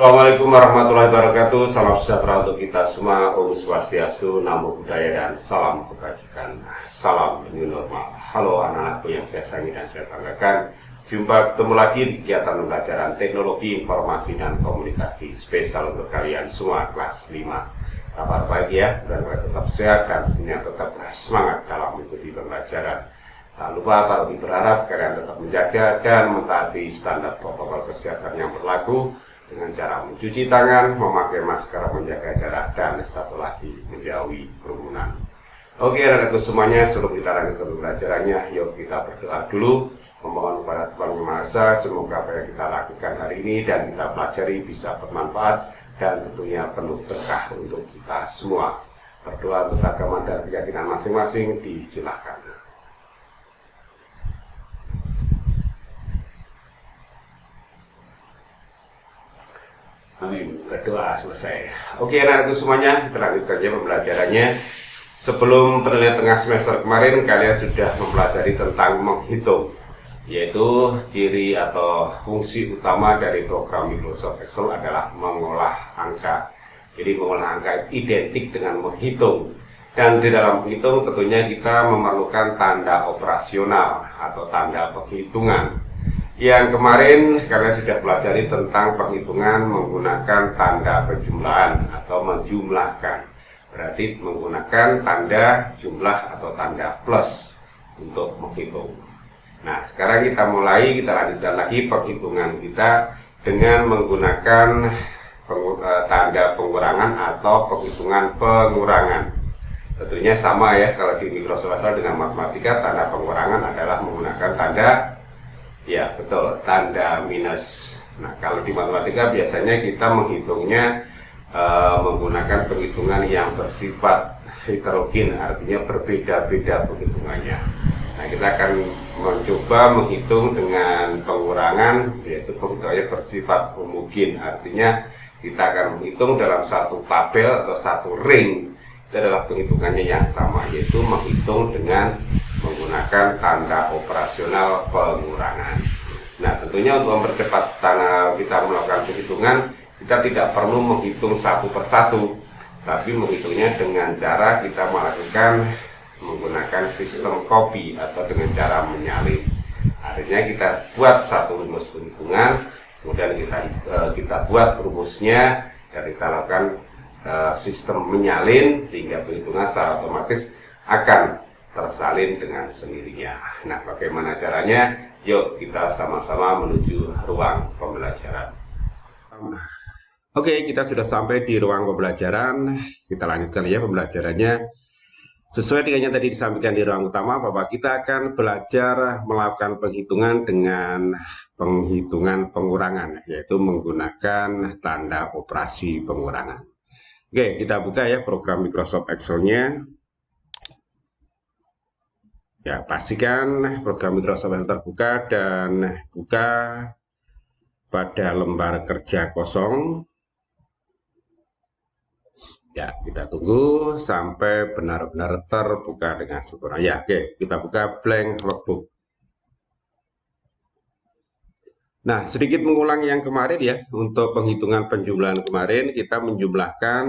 Assalamualaikum warahmatullahi wabarakatuh. Salam sejahtera untuk kita semua. Om Swastiastu, Namo Buddhaya, dan salam kebajikan. Salam new normal. Halo anak-anakku yang saya sayangi dan saya banggakan. Jumpa ketemu lagi di kegiatan pembelajaran teknologi informasi dan komunikasi spesial untuk kalian semua kelas 5. Kabar baik ya, dan tetap sehat dan tentunya tetap semangat dalam mengikuti pembelajaran. Tak lupa kami berharap kalian tetap menjaga dan mentaati standar protokol kesehatan yang berlaku dengan cara mencuci tangan, memakai masker, menjaga jarak, dan satu lagi menjauhi kerumunan. Oke anak-anakku semuanya, sebelum kita lanjutkan pembelajarannya, yuk kita berdoa dulu, memohon kepada Tuhan Yang Maha Esa, semoga apa yang kita lakukan hari ini dan kita pelajari bisa bermanfaat dan tentunya penuh berkah untuk kita semua. Berdoa untuk agama dan keyakinan masing-masing, disilahkan. Amin. Berdoa selesai. Oke anak-anakku semuanya, kita lanjutkan ya pembelajarannya. Sebelum penilaian tengah semester kemarin, kalian sudah mempelajari tentang menghitung, yaitu ciri atau fungsi utama dari program Microsoft Excel adalah mengolah angka. Jadi mengolah angka identik dengan menghitung. Dan di dalam menghitung tentunya kita memerlukan tanda operasional atau tanda penghitungan. Yang kemarin kalian sudah pelajari tentang penghitungan menggunakan tanda penjumlahan atau menjumlahkan. Berarti menggunakan tanda jumlah atau tanda plus untuk menghitung. Nah, sekarang kita lanjutkan lagi penghitungan kita dengan menggunakan tanda pengurangan atau penghitungan pengurangan. Tentunya sama ya, kalau di Microsoft Excel dengan matematika tanda pengurangan adalah menggunakan tanda, ya betul, tanda minus. Nah, kalau di matematika biasanya kita menghitungnya menggunakan penghitungan yang bersifat heterogen, artinya berbeda-beda penghitungannya. Nah, kita akan mencoba menghitung dengan pengurangan, yaitu penghitungannya bersifat homogen, artinya kita akan menghitung dalam satu tabel atau satu ring. Itu adalah penghitungannya yang sama, yaitu menghitung dengan menggunakan tanda operasional pengurangan. Nah, tentunya untuk mempercepat kita melakukan penghitungan, kita tidak perlu menghitung satu persatu, tapi menghitungnya dengan cara kita menggunakan sistem copy atau dengan cara menyalin. Artinya kita buat satu rumus penghitungan, kemudian kita buat rumusnya dan kita lakukan sistem menyalin sehingga penghitungan secara otomatis akan tersalin dengan sendirinya. Nah, bagaimana caranya? Yuk kita sama-sama menuju ruang pembelajaran. Oke, kita sudah sampai di ruang pembelajaran. Kita lanjutkan ya pembelajarannya. Sesuai dengan yang tadi disampaikan di ruang utama, bahwa kita akan belajar melakukan penghitungan dengan penghitungan pengurangan, yaitu menggunakan tanda operasi pengurangan. Oke, kita buka ya program Microsoft Excel-nya. Ya, pastikan program Microsoft Excel terbuka dan buka pada lembar kerja kosong. Ya, kita tunggu sampai benar-benar terbuka dengan sempurna. Ya, oke, kita buka blank workbook. Nah, sedikit mengulang yang kemarin ya, untuk penghitungan penjumlahan kemarin kita menjumlahkan,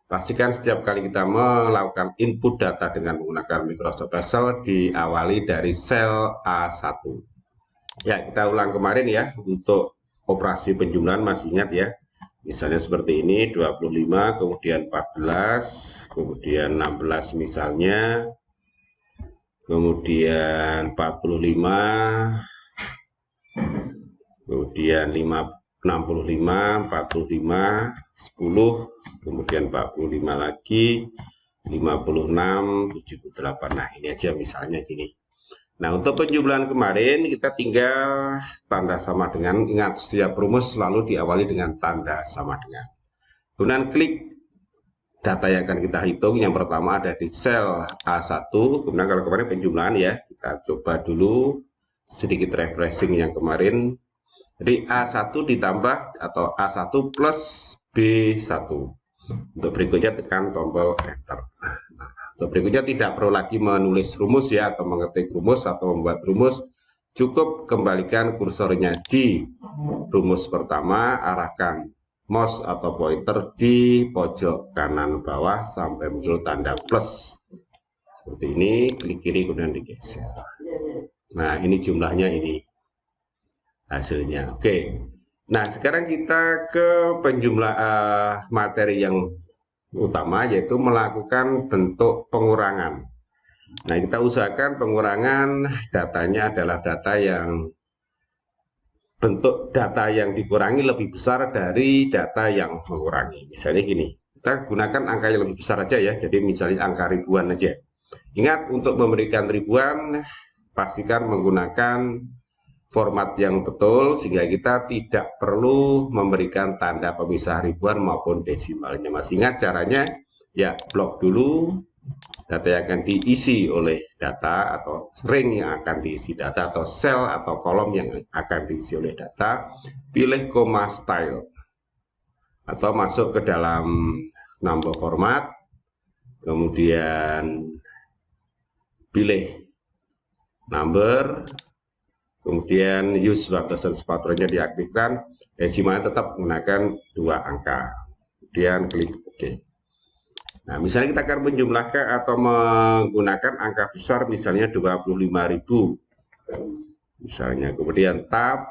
pastikan setiap kali kita melakukan input data dengan menggunakan Microsoft Excel diawali dari sel A1. Ya, kita ulang kemarin ya, untuk operasi penjumlahan masih ingat ya. Misalnya seperti ini, 25, kemudian 14, kemudian 16 misalnya, kemudian 45, kemudian 65, 45, 10, kemudian 45 lagi, 56, 78. Nah, ini aja misalnya gini. Nah, untuk penjumlahan kemarin kita tinggal tanda sama dengan, ingat setiap rumus selalu diawali dengan tanda sama dengan. Kemudian klik data yang akan kita hitung. Yang pertama ada di sel A1. Kemudian kalau kemarin penjumlahan ya, kita coba dulu sedikit refreshing yang kemarin. Jadi A1 ditambah atau A1 plus B1. Untuk berikutnya tekan tombol enter. Nah, untuk berikutnya tidak perlu lagi menulis rumus ya, atau mengetik rumus atau membuat rumus. cukup kembalikan kursornya di rumus pertama, arahkan mouse atau pointer di pojok kanan bawah sampai muncul tanda plus. Seperti ini, klik kiri kemudian digeser. Nah, ini jumlahnya, ini hasilnya. Oke. Nah, sekarang kita ke penjumlah materi yang utama, yaitu melakukan bentuk pengurangan. Nah, kita usahakan pengurangan datanya adalah data yang bentuk data yang dikurangi lebih besar dari data yang mengurangi. Misalnya gini, kita gunakan angka yang lebih besar aja ya, jadi misalnya angka ribuan aja. Ingat, untuk memberikan ribuan, pastikan menggunakan format yang betul sehingga kita tidak perlu memberikan tanda pemisah ribuan maupun desimalnya. Masih ingat caranya? Ya, blok dulu data yang akan diisi oleh data, atau ring yang akan diisi data, atau sel atau kolom yang akan diisi oleh data. Pilih koma style atau masuk ke dalam number format, kemudian pilih number, kemudian use batasan sepatunya diaktifkan, desimalnya tetap menggunakan 2 angka, kemudian klik OK. Nah, misalnya kita akan menjumlahkan atau menggunakan angka besar, misalnya 25.000 misalnya, kemudian tab,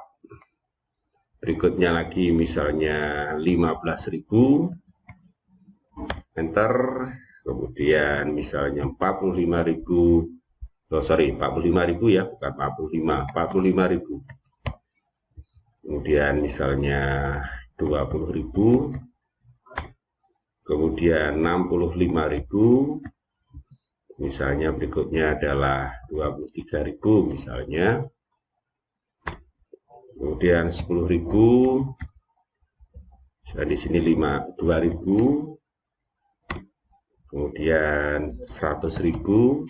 berikutnya lagi misalnya 15.000, enter, kemudian misalnya 45.000, 45.000 ya, bukan 45.000, kemudian misalnya 20.000, kemudian 65.000, misalnya berikutnya adalah 23.000 misalnya, kemudian 10.000, misalnya di sini 2.000, kemudian 100.000,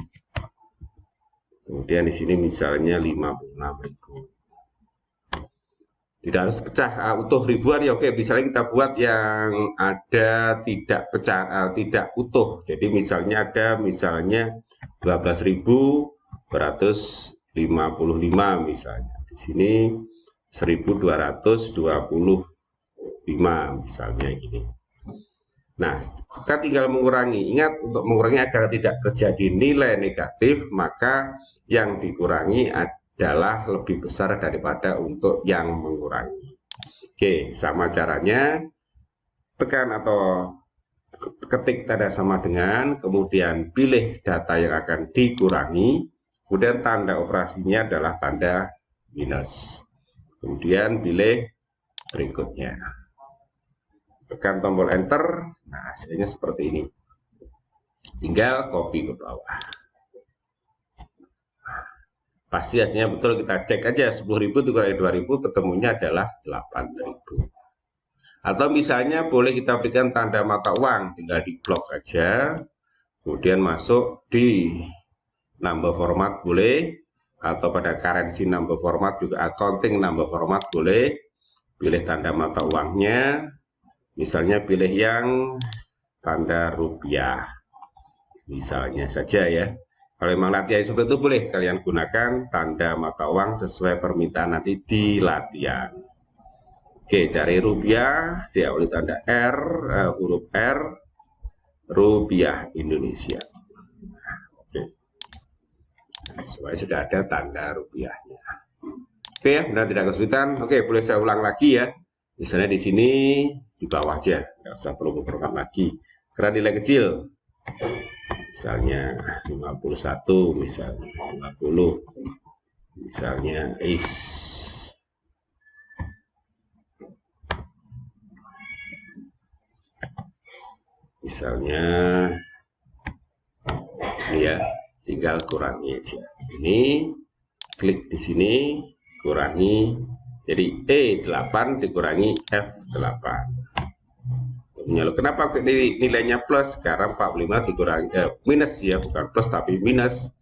kemudian di sini misalnya 56.000. Tidak harus pecah utuh ribuan ya, oke. Misalnya kita buat yang ada tidak pecah, tidak utuh. Jadi misalnya ada misalnya 12.255 misalnya. Di sini 1.225 misalnya gini. Nah, kita tinggal mengurangi. Ingat, untuk mengurangi agar tidak terjadi nilai negatif, maka yang dikurangi adalah lebih besar daripada untuk yang mengurangi. Oke, sama caranya, tekan atau ketik tanda sama dengan, kemudian pilih data yang akan dikurangi, kemudian tanda operasinya adalah tanda minus, kemudian pilih berikutnya, tekan tombol enter. Nah, hasilnya seperti ini, tinggal copy ke bawah. Pasti hasilnya betul, kita cek aja 10.000 dikurangi 2.000, ketemunya adalah 8.000. Atau misalnya boleh kita berikan tanda mata uang, tinggal di blok aja, kemudian masuk di number format boleh, atau pada currency number format juga, accounting number format boleh, pilih tanda mata uangnya, misalnya pilih yang tanda rupiah misalnya saja ya. Kalau memang latihan seperti itu, boleh kalian gunakan tanda mata uang sesuai permintaan nanti di latihan. Oke, cari rupiah, diawali tanda R, huruf R, rupiah Indonesia. Oke, supaya sudah ada tanda rupiahnya. Oke ya, benar, tidak kesulitan. Oke, boleh saya ulang lagi ya. Misalnya di sini di bawah aja, nggak usah perlu memperhatikan lagi, karena nilai kecil. Misalnya 51, misalnya 50, misalnya misalnya ini ya, tinggal kurangi aja. Ini klik di sini, kurangi, jadi E8 dikurangi F8. Kenapa nilainya plus? Karena 45 dikurangi minus ya, bukan plus tapi minus.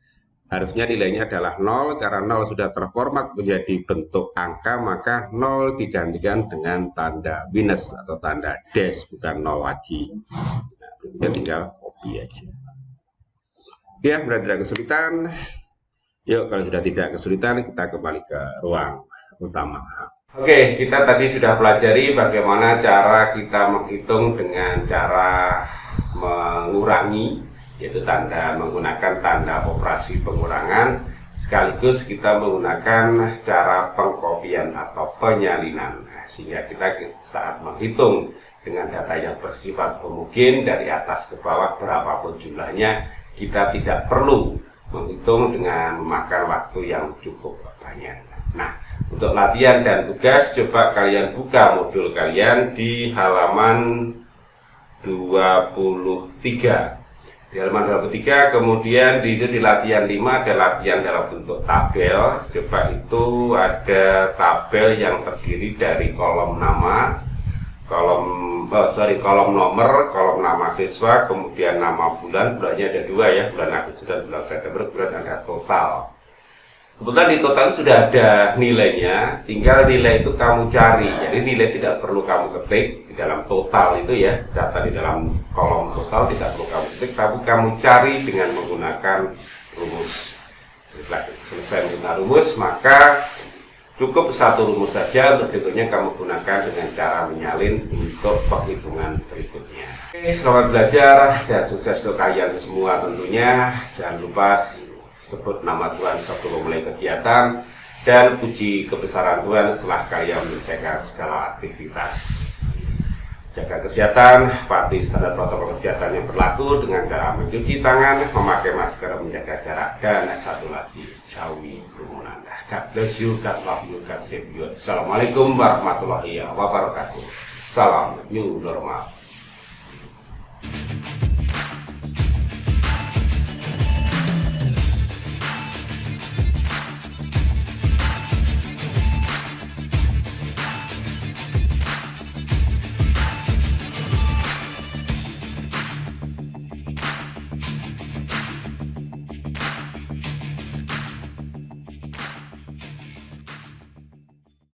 Harusnya nilainya adalah 0, karena 0 sudah terformat menjadi bentuk angka, maka 0 digantikan dengan tanda minus atau tanda dash, bukan 0 lagi. Nah, berikutnya tinggal copy aja. Ya, berarti tidak kesulitan. Yuk, kalau sudah tidak kesulitan, kita kembali ke ruang utama. Oke, kita tadi sudah pelajari bagaimana cara kita menghitung dengan cara mengurangi, yaitu menggunakan tanda operasi pengurangan, sekaligus kita menggunakan cara pengkopian atau penyalinan, sehingga kita saat menghitung dengan data yang bersifat homogen dari atas ke bawah berapapun jumlahnya, kita tidak perlu menghitung dengan memakan waktu yang cukup banyak. Nah, untuk latihan dan tugas, coba kalian buka modul kalian di halaman 23. Di halaman 23, kemudian di latihan 5 ada latihan dalam bentuk tabel. Coba itu ada tabel yang terdiri dari kolom nama, kolom nomor, kolom nama siswa, kemudian nama bulannya ada 2 ya, bulan Agustus dan bulan September, kemudian ada total. Kebetulan di total sudah ada nilainya, tinggal nilai itu kamu cari. Jadi nilai tidak perlu kamu ketik di dalam total itu ya, data di dalam kolom total tidak perlu kamu ketik, tapi kamu cari dengan menggunakan rumus. Setelah selesai menggunakan rumus, maka cukup satu rumus saja untuk berikutnya kamu gunakan dengan cara menyalin untuk penghitungan berikutnya. Oke, selamat belajar dan sukses untuk kalian semua tentunya. Jangan lupa sebut nama Tuhan sebelum mulai kegiatan dan puji kebesaran Tuhan setelah kalian menyelesaikan segala aktivitas. Jaga kesehatan, patuhi standar protokol kesehatan yang berlaku dengan cara mencuci tangan, memakai masker, menjaga jarak, dan satu lagi, jauhi kerumunan. God bless you, God love you, God save you. Assalamualaikum warahmatullahi wabarakatuh. Salam new normal.